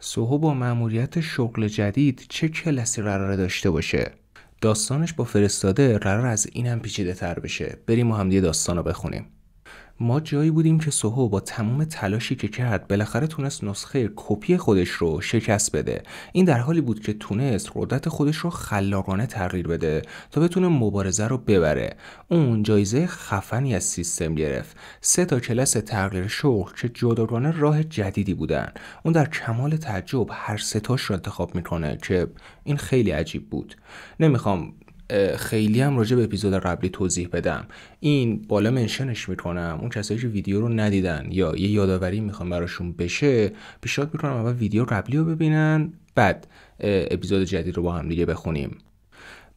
سوهو با مأموریت شغل جدید چه کلاسی قراره داشته باشه؟ داستانش با فرستاده قرار از اینم پیچیده تر بشه. بریم و هم دیگه داستان رو بخونیم. ما جایی بودیم که سوهو با تمام تلاشی که کرد بالاخره تونست نسخه کپی خودش رو شکست بده. این در حالی بود که تونست قدرت خودش رو خلاقانه تغییر بده تا بتونه مبارزه رو ببره. اون جایزه خفنی از سیستم گرفت. 3 کلاس تغییر شغل که جداگانه راه جدیدی بودن. اون در کمال تعجب هر 3 رو انتخاب میکنه که این خیلی عجیب بود. نمیخوام خیلی هم راجع به اپیزود قبلی توضیح بدم. این بالا منشنش میکنم. اون کسایی که ویدیو رو ندیدن یا یه یادآوری میخوام براشون بشه، پیشنهاد میکنم اول ویدیو قبلی رو ببینن، بعد اپیزود جدید رو با هم دیگه بخونیم.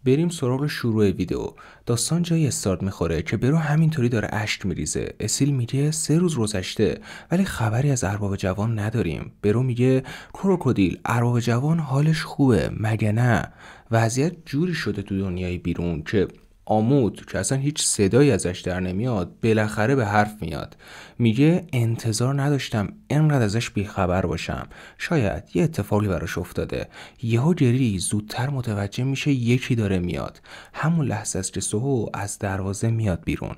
بریم سراغ شروع ویدیو. داستان جایی استارت میخوره که برو همینطوری داره اشک میریزه. اسیل میگه 3 روز گذشته ولی خبری از ارباب جوان نداریم. برو میگه کروکودیل ارباب جوان حالش خوبه مگه نه؟ وضعیت جوری شده تو دنیای بیرون که آمود که اصلا هیچ صدایی ازش در نمیاد بالاخره به حرف میاد. میگه انتظار نداشتم انقدر ازش بیخبر باشم. شاید یه اتفاقی براش افتاده. یهو جری زودتر متوجه میشه یکی داره میاد. همون لحظه است که سوهو از دروازه میاد بیرون.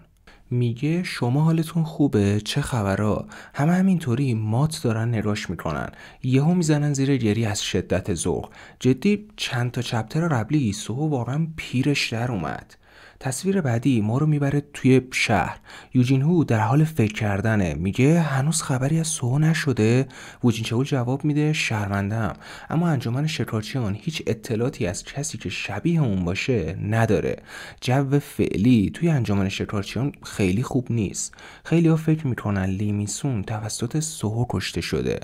میگه شما حالتون خوبه؟ چه خبرها؟ همه همینطوری مات دارن نگاش میکنن. یهو میزنن زیر گری از شدت ذوق. جدی چند تا چپتر قبلی سوهو واقعا پیرش در اومد. تصویر بعدی ما رو میبره توی شهر. یوجین هو در حال فکر کردنه. میگه هنوز خبری از سوهو نشده؟ ووجین چهول جواب میده شرمندم، اما انجمن شکارچیان هیچ اطلاعاتی از کسی که شبیه اون باشه نداره. جو فعلی توی انجمن شکارچیان خیلی خوب نیست. خیلی ها فکر میکنن لی میسون توسط سوهو کشته شده.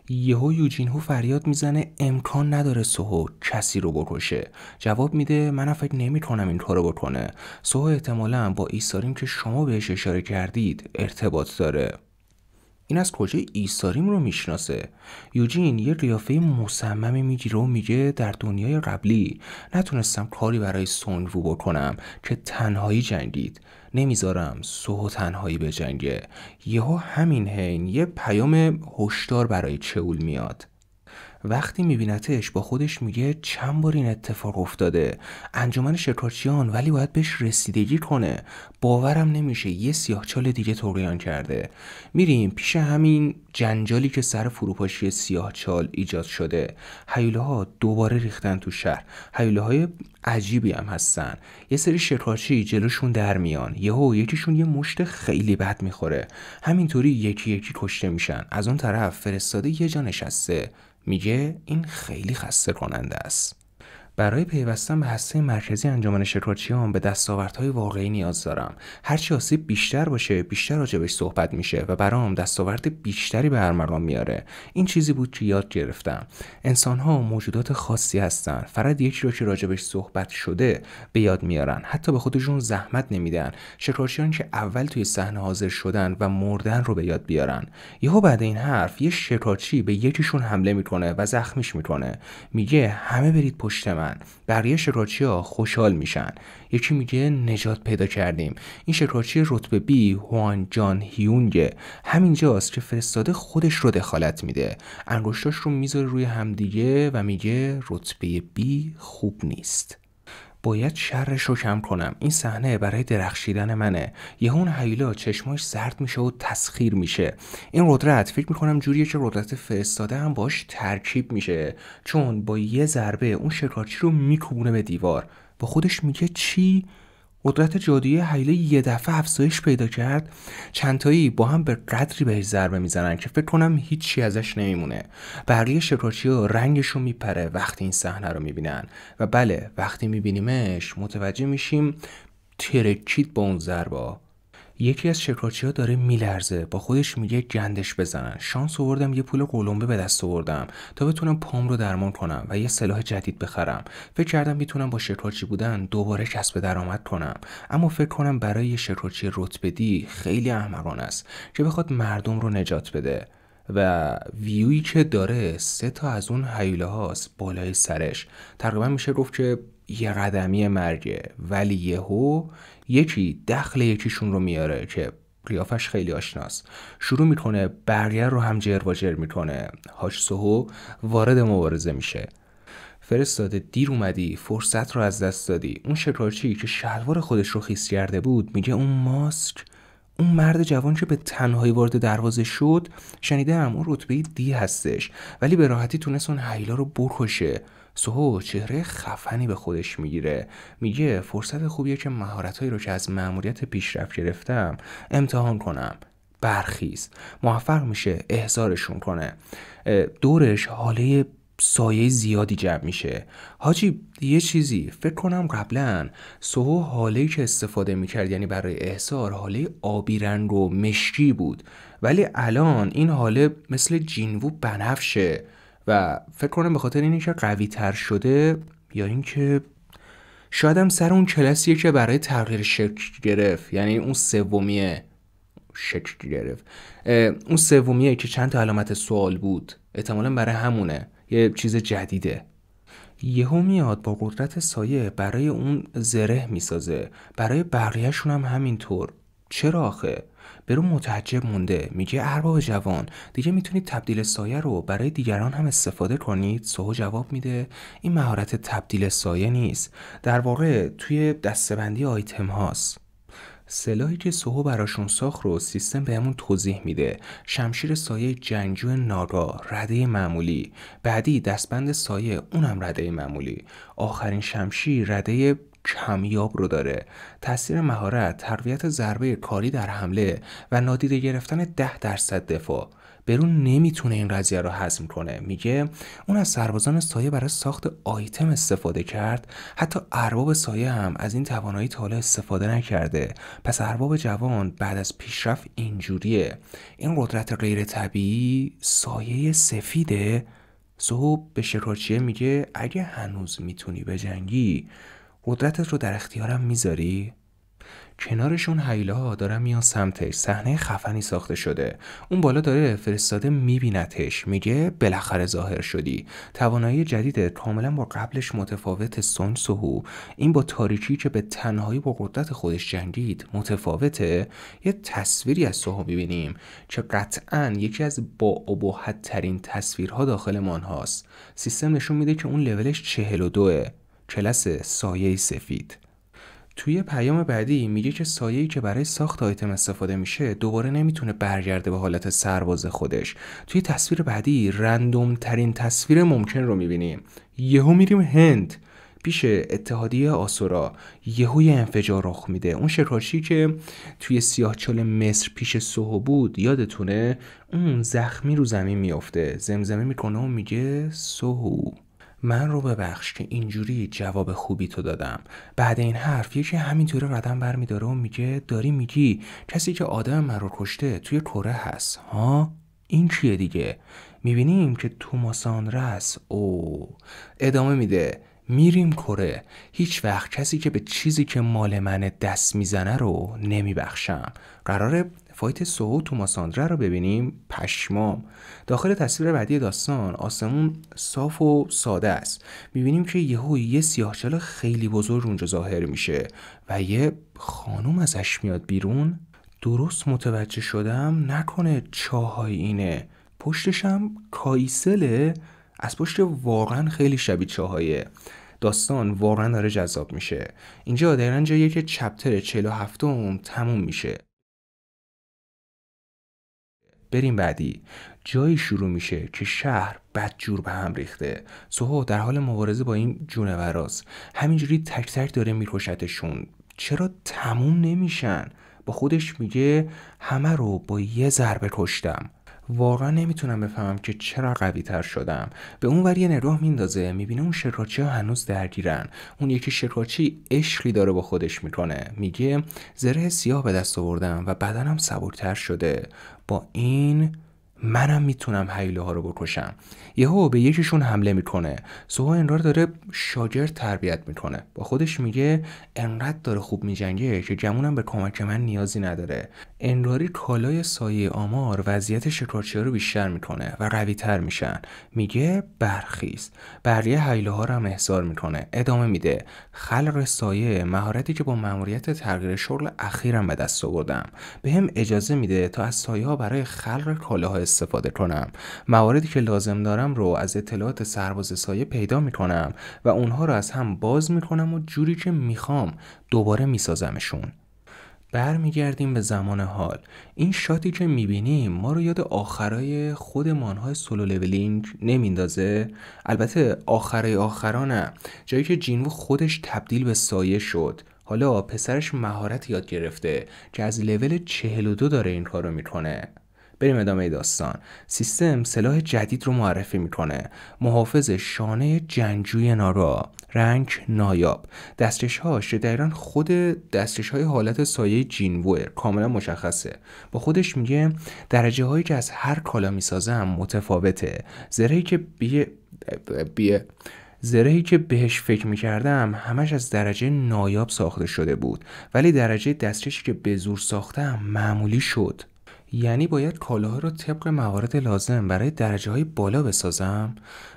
یهو یوجین هو فریاد میزنه امکان نداره سوهو کسی رو بکشه. جواب میده منم فکر نمی‌کنم این کارو بکنه. سوهو احتمالاً با ایساریم که شما بهش اشاره کردید ارتباط داره. این از کجا ایساریم رو میشناسه؟ یوجین یه قیافه مصممی میگیره و میگه در دنیای قبلی نتونستم کاری برای سونگوو بکنم که تنهایی جنگید. نمیذارم سوهو تنهایی بجنگه. یهو همین حین یه پیام هشدار برای چئول میاد. وقتی میبینتش با خودش میگه چند بار این اتفاق افتاده. انجمن شکارچیان ولی باید بهش رسیدگی کنه. باورم نمیشه یه سیاهچال دیگه طغیان کرده. میریم پیش همین جنجالی که سر فروپاشی سیاهچال ایجاد شده. هیولاها دوباره ریختن تو شهر. هیولاهای عجیبی هم هستن. یه سری شکارچی جلوشون در میان. یهو یکیشون یه مشت خیلی بد میخوره. همینطوری یکی یکی کشته میشن. از اون طرف فرستاده یه جا نشسته. میگه این خیلی خسته کننده است. برای پیوستن به هسته مرکزی انجمن شکارچیان به دستاوردهای واقعی نیاز دارم. هرچی آسیب بیشتر باشه بیشتر راجبش صحبت میشه و برام دستاورد بیشتری به ارمغان میاره. این چیزی بود که یاد گرفتم. انسان‌ها موجودات خاصی هستن. فقط یکی رو که راجبش صحبت شده به یاد میارن. حتی به خودشون زحمت نمیدن. شکارچیان که اول توی صحنه حاضر شدن و مردن رو به یاد بیارن. یهو بعد این حرف یه شکارچی به یکیشون حمله میکنه و زخمیش میکنه. میگه همه برید پشت من. بقیه شکارچی‌ها خوشحال میشن. یکی میگه نجات پیدا کردیم. این شکارچی رتبه بی هوان جان هیونگه. همینجاست که فرستاده خودش رو دخالت میده. انگشتاش رو میذاره روی همدیگه و میگه رتبه بی خوب نیست. باید شرش رو کم کنم. این صحنه برای درخشیدن منه. یه اون هیولا چشماش زرد میشه و تسخیر میشه. این قدرت فکر میکنم جوریه که قدرت فرستاده هم باش ترکیب میشه، چون با یه ضربه اون شکارچی رو میکوبونه به دیوار. با خودش میگه چی؟ قدرت جادویی هیولا یه دفعه افزایش پیدا کرد. چندتایی با هم به قدری بهش ضربه میزنن که فکر کنم هیچی ازش نمیمونه. بقیه شکارچی‌ها رنگشون میپره وقتی این صحنه رو میبینن و بله وقتی میبینیمش متوجه میشیم ترکید با اون ضربه. یکی از شکارچی‌ها داره میلرزه. با خودش میگه گندش بزنن. شانس آوردم یه پول قلمبه به دست آوردم تا بتونم پام رو درمان کنم و یه سلاح جدید بخرم. فکر کردم میتونم با شکارچی بودن دوباره کسب درآمد کنم، اما فکر کنم برای یه شکارچی رتبه دی خیلی احمقانه است که بخواد مردم رو نجات بده. و ویویی که داره 3 از اون هیولاهاست بالای سرش. تقریبا میشه گفت که یه قدمی مرگه، ولی یهو یکی دخل یکیشون رو میاره که قیافش خیلی آشناست. شروع میکنه برگر رو هم جر و جر میکنه. حاج سهو وارد مبارزه میشه. فرستاده دیر اومدی، فرصت رو از دست دادی. اون شکارچی که شلوار خودش رو خیس کرده بود میگه اون ماسک، اون مرد جوان که به تنهایی وارد دروازه شد، شنیدم اون رتبه دی هستش، ولی به راحتی تونست اون هیلا رو بکشه. سهو چهره خفنی به خودش میگیره، میگه فرصت خوبیه که مهارتایی رو که از مأموریت پیشرفت گرفتم امتحان کنم. برخیز. موفق میشه احضارشون کنه. دورش حاله سایه زیادی جمع میشه. حاجی یه چیزی فکر کنم قبلا سهو حاله‌ای که استفاده میکرد، یعنی برای احضار، حاله آبی رنگ و مشکی بود، ولی الان این حاله مثل جینوو بنفشه و فکر کنم به خاطر اینی که قوی تر شده، یا اینکه شاید هم سر اون کلاسیه که برای تغییر شکل گرفت، یعنی اون سومیه شکل گرفت، اون سومیه که چند تا علامت سوال بود، احتمالاً برای همونه، یه چیز جدیده. یهو میاد با قدرت سایه برای اون زره میسازه، برای بقیهشون هم همینطور. چرا آخه؟ برو متعجب مونده، میگه ارباب جوان دیگه میتونید تبدیل سایه رو برای دیگران هم استفاده کنید؟ سهو جواب میده این مهارت تبدیل سایه نیست، در واقع توی دسته‌بندی آیتم هاست. سلاحی که سهو براشون ساخت رو سیستم بهمون توضیح میده. شمشیر سایه جنگجو ناگا، رده معمولی. بعدی دستبند سایه، اونم رده معمولی. آخرین شمشیر رده کمیاب رو داره. تاثیر مهارت، تقویت ضربه کاری در حمله و نادیده گرفتن 10% دفاع. برون نمیتونه این قضیه رو هضم کنه. میگه اون از سربازان سایه برای ساخت آیتم استفاده کرد، حتی ارباب سایه هم از این توانایی تا حالا استفاده نکرده. پس ارباب جوان بعد از پیشرفت اینجوریه. این قدرت غیر طبیعی سایه سفیده. سهو به شکارچیه میگه اگه هنوز میتونی بجنگی، قدرتت رو در اختیارم میذاری؟ کنارشون هیلاها دارن میان سمتش. صحنه خفنی ساخته شده. اون بالا داره فرستاده میبینتش، میگه بالاخره ظاهر شدی. توانایی جدیدت کاملا با قبلش متفاوت. سونگ سهو، این با تاریکی که به تنهایی با قدرت خودش جنگید متفاوته. یه تصویری از سهو میبینیم که قطعا یکی از با ابهت ترین تصویرها داخل مانهاست. سیستم نشون میده که اون لولش 42، کلاس سایه سفید. توی پیام بعدی میگه که سایه‌ای که برای ساخت آیتم استفاده میشه دوباره نمیتونه برگرده به حالت سرباز خودش. توی تصویر بعدی رندوم ترین تصویر ممکن رو میبینیم. یهو میریم هند پیش اتحادیه آسورا. یهو یه انفجار رخ میده. اون شکارچی که توی سیاهچال مصر پیش سهو بود، یادتونه؟ اون زخمی رو زمین میافته، زمزمه میکنه و میگه سهو من رو ببخش که اینجوری جواب خوبی تو دادم. بعد این حرف یکی همینطوری قدم برمیداره و میگه داری میگی کسی که آدم من رو کشته توی کره هست ها؟ این چیه دیگه؟ میبینیم که توماس آندرس ادامه میده میریم کره. هیچ وقت کسی که به چیزی که مال منه دست میزنه رو نمیبخشم. قراره فایت سهو توماس آندره رو ببینیم. پشمام. داخل تصویر بعدی داستان آسمون صاف و ساده است. میبینیم که یه سیاهچال خیلی بزرگ اونجا ظاهر میشه و یه خانوم ازش میاد بیرون. درست متوجه شدم نکنه چاهای اینه، پشتشم کایسله. از پشت واقعا خیلی شبیه چاهایه. داستان واقعا داره جذاب میشه. اینجا دقیقاً جاییه که چپتر 47 تموم میشه. بریم بعدی. جایی شروع میشه که شهر بدجور به هم ریخته. سهو در حال مبارزه با این جونوراست. همینجوری تک تک داره میکشتشون. چرا تموم نمیشن؟ با خودش میگه همه رو با یه ضربه کشتم. واقعا نمیتونم بفهمم که چرا قوی تر شدم. به اون ور یه نگاه میندازه، میبینه اون شکارچی ها هنوز درگیرن. اون یکی شکارچی عشقی داره با خودش میکنه. میگه زره سیاه به دست آوردم و بدنم سبکتر شده. با این منم میتونم هیوله ها رو بکشم. یهو به یکیشون حمله میکنه. سوهو انگار داره شاگرد تربیت میکنه. با خودش میگه انقدر داره خوب میجنگه که گمونم به کمک من نیازی نداره. انگاری کالای سایه آمار وضعیت شکارچی‌ها رو بیشتر میکنه و قوی‌تر میشن. میگه برخیز. بقیه هیوله ها رو هم احضار میکنه. ادامه میده خلق سایه مهارتی که با مأموریت تغییر شغل اخیرم به دست آوردم. بهم اجازه میده تا از سایه ها برای خلق کالاها استفاده کنم. مواردی که لازم دارم رو از اطلاعات سرباز سایه پیدا میکنم و اونها رو از هم باز میکنم و جوری که میخوام دوباره میسازمشون. برمیگردیم به زمان حال. این شاتی که میبینیم ما رو یاد آخرای خود مانهای سولو لولینگ نمیندازه؟ البته آخرای آخرا نه، جایی که جینوو خودش تبدیل به سایه شد. حالا پسرش مهارت یاد گرفته که از لول 42 داره این کارو میکنه. بریم ادامه داستان. سیستم سلاح جدید رو معرفی میکنه. محافظ شانه جنگجوی نارا، رنگ نایاب. دستش‌هاش دقیقاً خود دستش‌های حالت سایه جینووه، کاملا مشخصه. با خودش میگه درجه هایی که از هر کالا میسازم متفاوته. زرهی که بهش فکر میکردم همش از درجه نایاب ساخته شده بود، ولی درجه دستشی که به زور ساختم معمولی شد. یعنی باید کالاها رو طبق موارد لازم برای درجه های بالا بسازم؟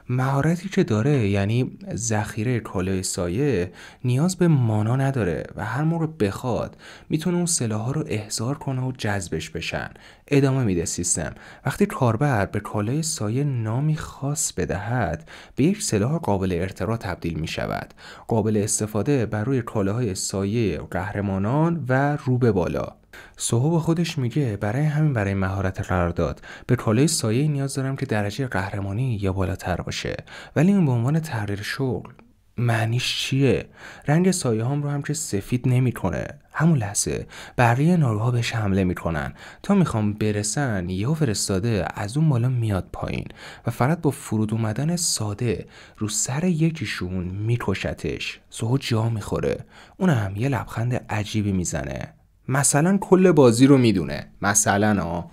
مهارتی که داره، یعنی ذخیره کالای سایه، نیاز به مانا نداره و هر موقع بخواد میتونه اون سلاح‌ها رو احضار کنه و جذبش بشن. ادامه میده سیستم. وقتی کاربر به کالای سایه نامی خاص بدهد به یک سلاح قابل ارتقا تبدیل می شود، قابل استفاده بر روی کالاهای سایه قهرمانان و رو به بالا. سوهو با خودش میگه برای مهارت قرار داد به کالای سایه نیاز دارم که درجه قهرمانی یا بالاتر باشه، ولی این به عنوان تغییر شغل معنیش چیه؟ رنگ سایه هم رو هم که سفید نمیکنه. همون لحظه بقیه ناروها بهش حمله میکنن. تا میخوام برسن یهو فرستاده از اون بالا میاد پایین و فقط با فرود اومدن ساده رو سر یکیشون میکشتش. سوهو جا میخوره. اونم یه لبخند عجیبی میزنه. مثلا کل بازی رو میدونه. مثلا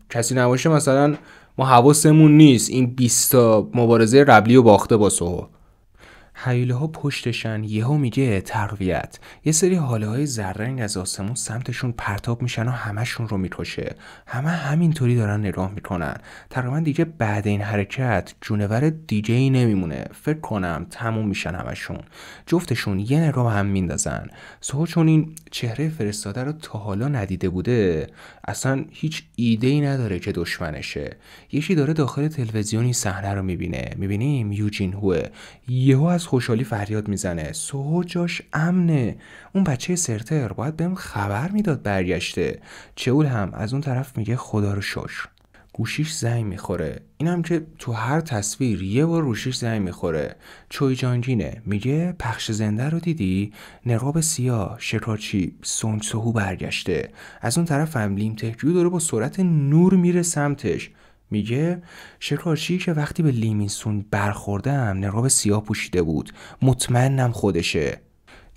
کسی نباشه مثلا ما حواسمون نیست این 20 تا مبارزه قبلی رو باخته با سوهو. هیوله ها پشتشن. یهو میگه تقویت. یه سری هاله های زرنگ از آسمون سمتشون پرتاب میشن و همشون رو میکشه. همه همینطوری دارن نگاه میکنن. تقریبا دیگه بعد این حرکت جونور دیگه ای نمیمونه. فکر کنم تموم میشن همشون. جفتشون یه نگاه هم میندازن. سوهو چون این چهره فرستاده رو تا حالا ندیده بوده اصلا هیچ ایده ای نداره که دشمنشه. یکی داره داخل تلویزیونی صحنه رو میبینیم یوجین هوه. یهو از خوشحالی فریاد میزنه. سوهو جاش امنه. اون بچه سرتر باید بهم خبر میداد برگشته. چئول هم از اون طرف میگه خدا رو شکر. گوشیش زنگ میخوره. اینم که تو هر تصویر یه بار گوشیش زنگ میخوره. چوی جانگینه. میگه پخش زنده رو دیدی؟ نقاب سیاه شکارچی سونگ سوهو برگشته. از اون طرف هم لیم تکیو داره با سرعت نور میره سمتش. میگه شکارچی که وقتی به لیمینسون برخوردم نقاب سیاه پوشیده بود، مطمئنم خودشه.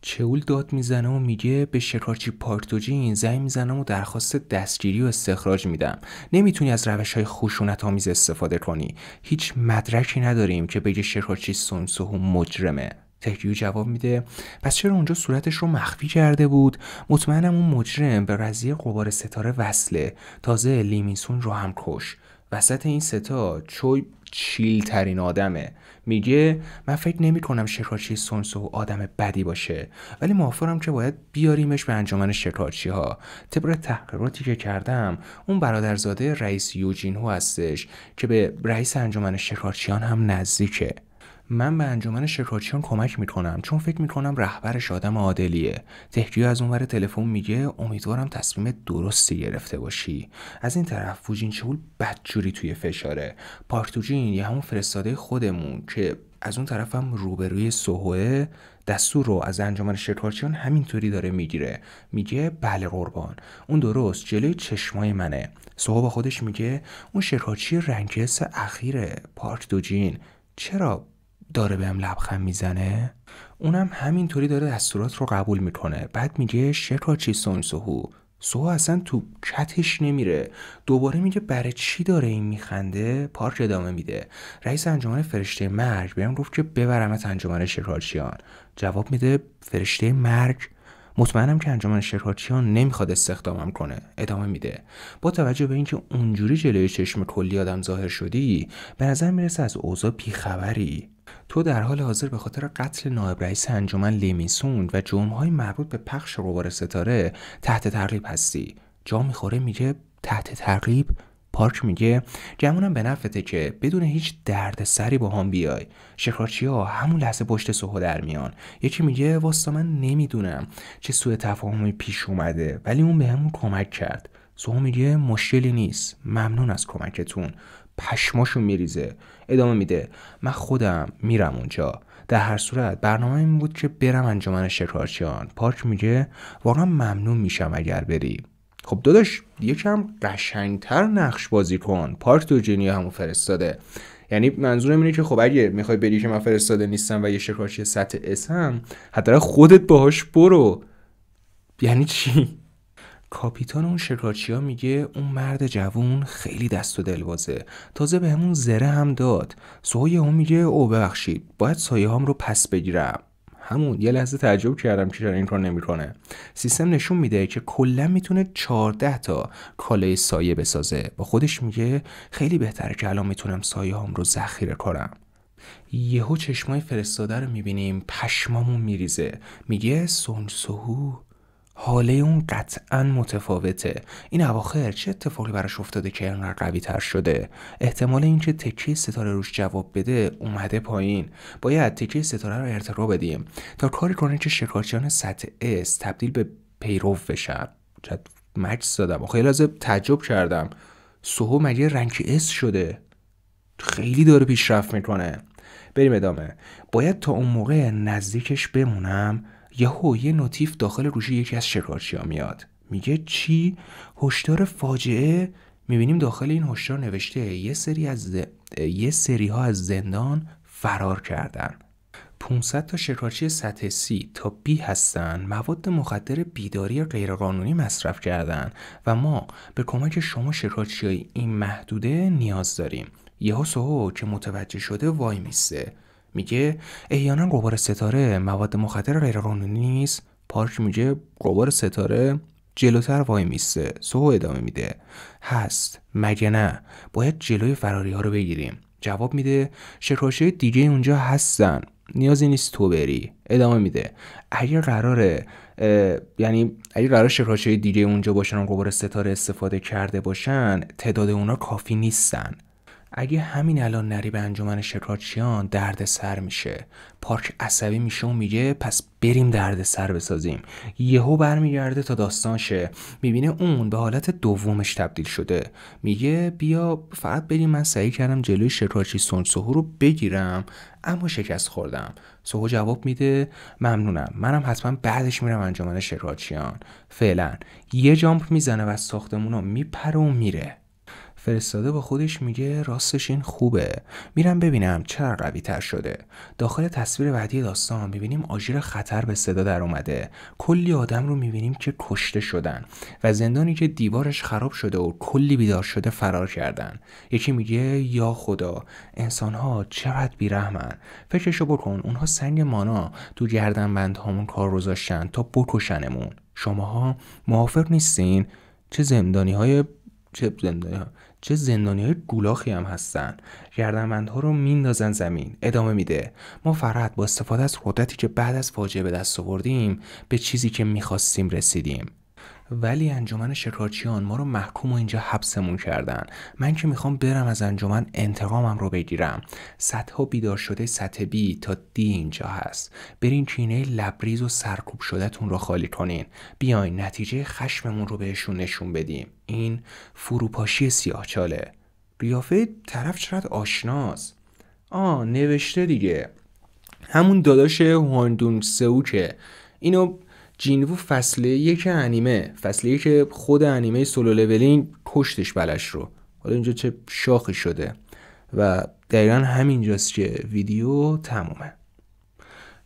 چئول داد میزنه و میگه به شکارچی پارکتوجین زنگ میزنم و درخواست دستگیری و استخراج میدم. نمیتونی از روش‌های خشونت آمیز استفاده کنی. هیچ مدرکی نداریم که بگه شکارچی سونگ سوهو مجرمه. تکیو جواب میده پس چرا اونجا صورتش رو مخفی کرده بود؟ مطمئنم اون مجرم به قضیه غبار ستاره وصله. تازه لیمینسون رو هم کش. وسط این ستا چوی چیل ترین آدمه. میگه من فکر نمی کنم شکارچی سونگ سوهو آدم بدی باشه، ولی موافقم که باید بیاریمش به انجمن شکارچی ها. طبق تحقیقاتی که کردم اون برادرزاده رئیس یوجین هو هستش که به رئیس انجمن شکارچیان هم نزدیکه. من به انجمن شکارچیان کمک میکنم چون فکر میکنم رهبرش آدم عادلیه. تکیو از اونور تلفن میگه امیدوارم تصمیم درستی گرفته باشی. از این طرف فوجین چئول بدجوری توی فشاره. پارکتوجین یه همون فرستاده خودمون که از اون طرف هم روبروی سوهوه دستور رو از انجمن شکارچیان همینطوری داره میگیره. میگه بله قربان، اون درست جلوی چشمای منه. سوهو با خودش میگه اون شکارچی رنگس اخیره. پارکتوجین چرا داره بهم لبخند میزنه؟ اونم همینطوری داره دستورات رو قبول میکنه. بعد میگه شکارچی سونگ سوهو سوها اصلا تو کتش نمیره. دوباره میگه برای چی داره این میخنده؟ پارک ادامه میده رئیس انجمن فرشته مرگ بهم گفت که ببرمت انجمن شکارچیان. جواب میده فرشته مرگ؟ مطمئنم که انجمن شکارچیان نمیخواد استخدامم کنه. ادامه میده با توجه به اینکه اونجوری جلوی چشم کلی آدم ظاهر شدی به نظر میرسه از اوضاع بیخبری. تو در حال حاضر به خاطر قتل نایب رئیس انجمن لیمیسون و جرم‌های مربوط به پخش غبار ستاره تحت تعقیب هستی. جا میخوره میگه تحت تعقیب؟ پارک میگه گمونم به نفته که بدون هیچ درد سری با هم بیای. شکارچی‌ها همون لحظه پشت سوها در میان. یکی میگه واسه من نمیدونم چه سوء تفاهمی پیش اومده ولی اون بهمون کمک کرد. سوها میگه مشکلی نیست، ممنون از کمکتون. پشماشون میریزه. ادامه میده من خودم میرم اونجا. در هر صورت برنامه این بود که برم انجمن شکارچیان. پارک میگه واقعا ممنون میشم اگر بری. خب داداش یکم قشنگتر نقش بازی کن. پارک دورجینیا همون فرستاده. یعنی منظورم اینه که خب اگه میخوای بری که من فرستاده نیستم و یه شکارچی سطح اسم حتی خودت باهاش برو. یعنی چی؟ کاپیتان اون شکارچیا میگه اون مرد جوون خیلی دست و دلبازه، تازه به همون زره هم داد. سوها اون میگه او ببخشید باید سایه هام رو پس بگیرم. همون یه لحظه تعجب کردم که چرا این کار نمیکنه. سیستم نشون میده که کلا میتونه 14 تا کالای سایه بسازه. با خودش میگه خیلی بهتره که الان میتونم سایه هام رو ذخیره کنم. یهو چشمای فرستاده رو میبینیم پشمامون میریزه. میگه سونسوهو حاله اون قطعا متفاوته. این اواخر چه اتفاقی براش افتاده که اینقدر قوی تر شده؟ احتمال اینکه تکه ستاره روش جواب بده اومده پایین. باید تکه ستاره رو ارتقا بدیم تا کاری کنه که شکارچیان سطح اس تبدیل به پیرو بشن. چقدر مکس دادم. خیلی لازم تعجب کردم. سوها مگه رنگ اس شده؟ خیلی داره پیشرفت میکنه. بریم ادامه. باید تا اون موقع نزدیکش بمونم. یه نوتیف داخل گوشی یکی از شکارچی‌ها میاد. میگه چی؟ هشدار فاجعه؟ میبینیم داخل این هشدار نوشته یه سری ها از زندان فرار کردن. 500 تا شکارچی سطح C تا B هستن، مواد مخدر بیداری غیرقانونی مصرف کردن و ما به کمک شما شکارچی‌های این محدوده نیاز داریم. یهو سوها که متوجه شده وای میسته. میگه احیانا غبار ستاره مواد مخدر غیرقانونی نیست؟ پارک میگه غبار ستاره؟ جلوتر وای میسته. سوها ادامه میده هست مگه نه؟ باید جلوی فراری ها رو بگیریم. جواب میده شکارچی دیگه اونجا هستن، نیازی نیست تو بری. ادامه میده اگه قرار شکارچی دیگه اونجا باشن و غبار ستاره استفاده کرده باشن تعداد اونا کافی نیستن. اگه همین الان نری به انجمن شکارچیان درد سر میشه. پارک عصبی میشه و میگه پس بریم درد سر بسازیم. یهو برمیگرده تا داستانشه. میبینه اون به حالت دومش تبدیل شده. میگه بیا فقط بریم، من سعی کردم جلوی شکارچی سونسوهو رو بگیرم اما شکست خوردم. سوها جواب میده ممنونم، منم حتما بعدش میرم انجمن شکارچیان. فعلا یه جامپ میزنه و از ساختمونا میپره و میره. فرستاده با خودش میگه راستش این خوبه، میرم ببینم چرا قوی تر شده. داخل تصویر بعدی داستان میبینیم آژیر خطر به صدا در اومده. کلی آدم رو میبینیم که کشته شدن و زندانی که دیوارش خراب شده و کلی بیدار شده فرار کردن. یکی میگه یا خدا انسان‌ها چقدر بیرحمن. فکرشو بکن اونها سنگ مانا تو گردنبندهامون کار گذاشتن تا بکشنمون. شماها موافق نیستین؟ چه زندانی های گولاخی هم هستن. گردنبندها رو میندازن زمین. ادامه میده ما فقط با استفاده از قدرتی که بعد از فاجعه به دست آوردیم به چیزی که میخواستیم رسیدیم. ولی انجمن شکارچیان ما رو محکوم و اینجا حبسمون کردن. من که میخوام برم از انجمن انتقامم رو بگیرم. صدها بیدار شده سطح B تا D اینجا هست. برین کینه لبریز و سرکوب شدهتون رو خالی کنین. بیاین نتیجه خشممون رو بهشون نشون بدیم. این فروپاشی سیاهچاله. قیافه طرف چقدر آشناست. نوشته دیگه همون داداش هواندون سئوکه. اینو جینوو فصل 1 انیمه، فصل 1 خود انیمه سولو لولینگ کشتش بلش رو. حالا اینجا چه شاخی شده و دقیقا همینجاست که ویدیو تمومه.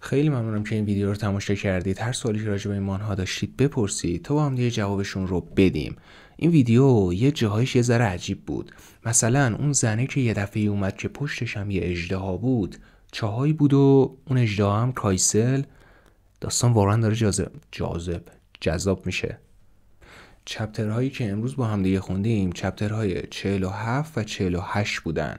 خیلی ممنونم که این ویدیو رو تماشا کردید. هر سوالی که راجع به این مانها داشتید بپرسید تا با هم دیگه جوابشون رو بدیم. این ویدیو یه جاهایش یه ذره عجیب بود. مثلا اون زنه که یه دفعه اومد که پشتش هم یه اژدها بود، چاهایی بود و اون اژدها هم کایسل. داستان واقعا داره جذاب میشه. چپترهایی که امروز با هم دیگه خوندیم چپترهای 47 و 48 بودن.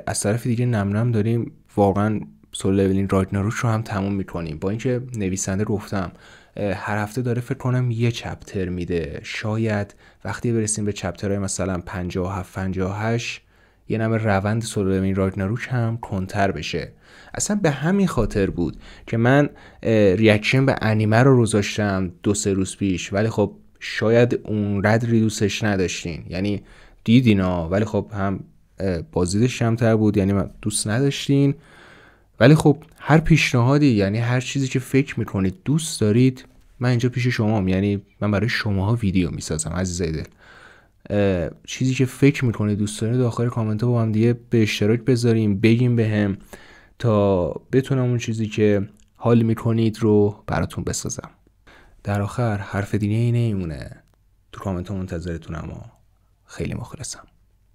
از طرف دیگه نم داریم واقعا سولو لولینگ راگناروک رو هم تموم میکنیم. با اینکه نویسنده گفتم هر هفته داره فکر کنم یه چپتر میده، شاید وقتی برسیم به چپترهای مثلا 57 58 یه نمه روند سولو لولینگ راگناروک هم کنتر بشه. اصلا به همین خاطر بود که من ریاکشن به انیمه رو گذاشتم 2-3 روز پیش، ولی خب شاید اونقدری دوستش نداشتین، یعنی دیدینا ولی خب هم بازدیدش کمتر بود، یعنی من دوست نداشتین. ولی خب هر پیشنهادی، یعنی هر چیزی که فکر میکنید دوست دارید، من اینجا پیش شمام، یعنی من برای شماها ویدیو میسازم عزیزای دل. چیزی که فکر میکنید دوست دارید داخل کامنت ها با هم دیگه به اشتراک بذاریم، بگیم بهم تا بتونم اون چیزی که حال میکنید رو براتون بسازم. در آخر حرف دیگه ای نمیمونه، تو کامنت ها منتظرتونم و خیلی مخلصم.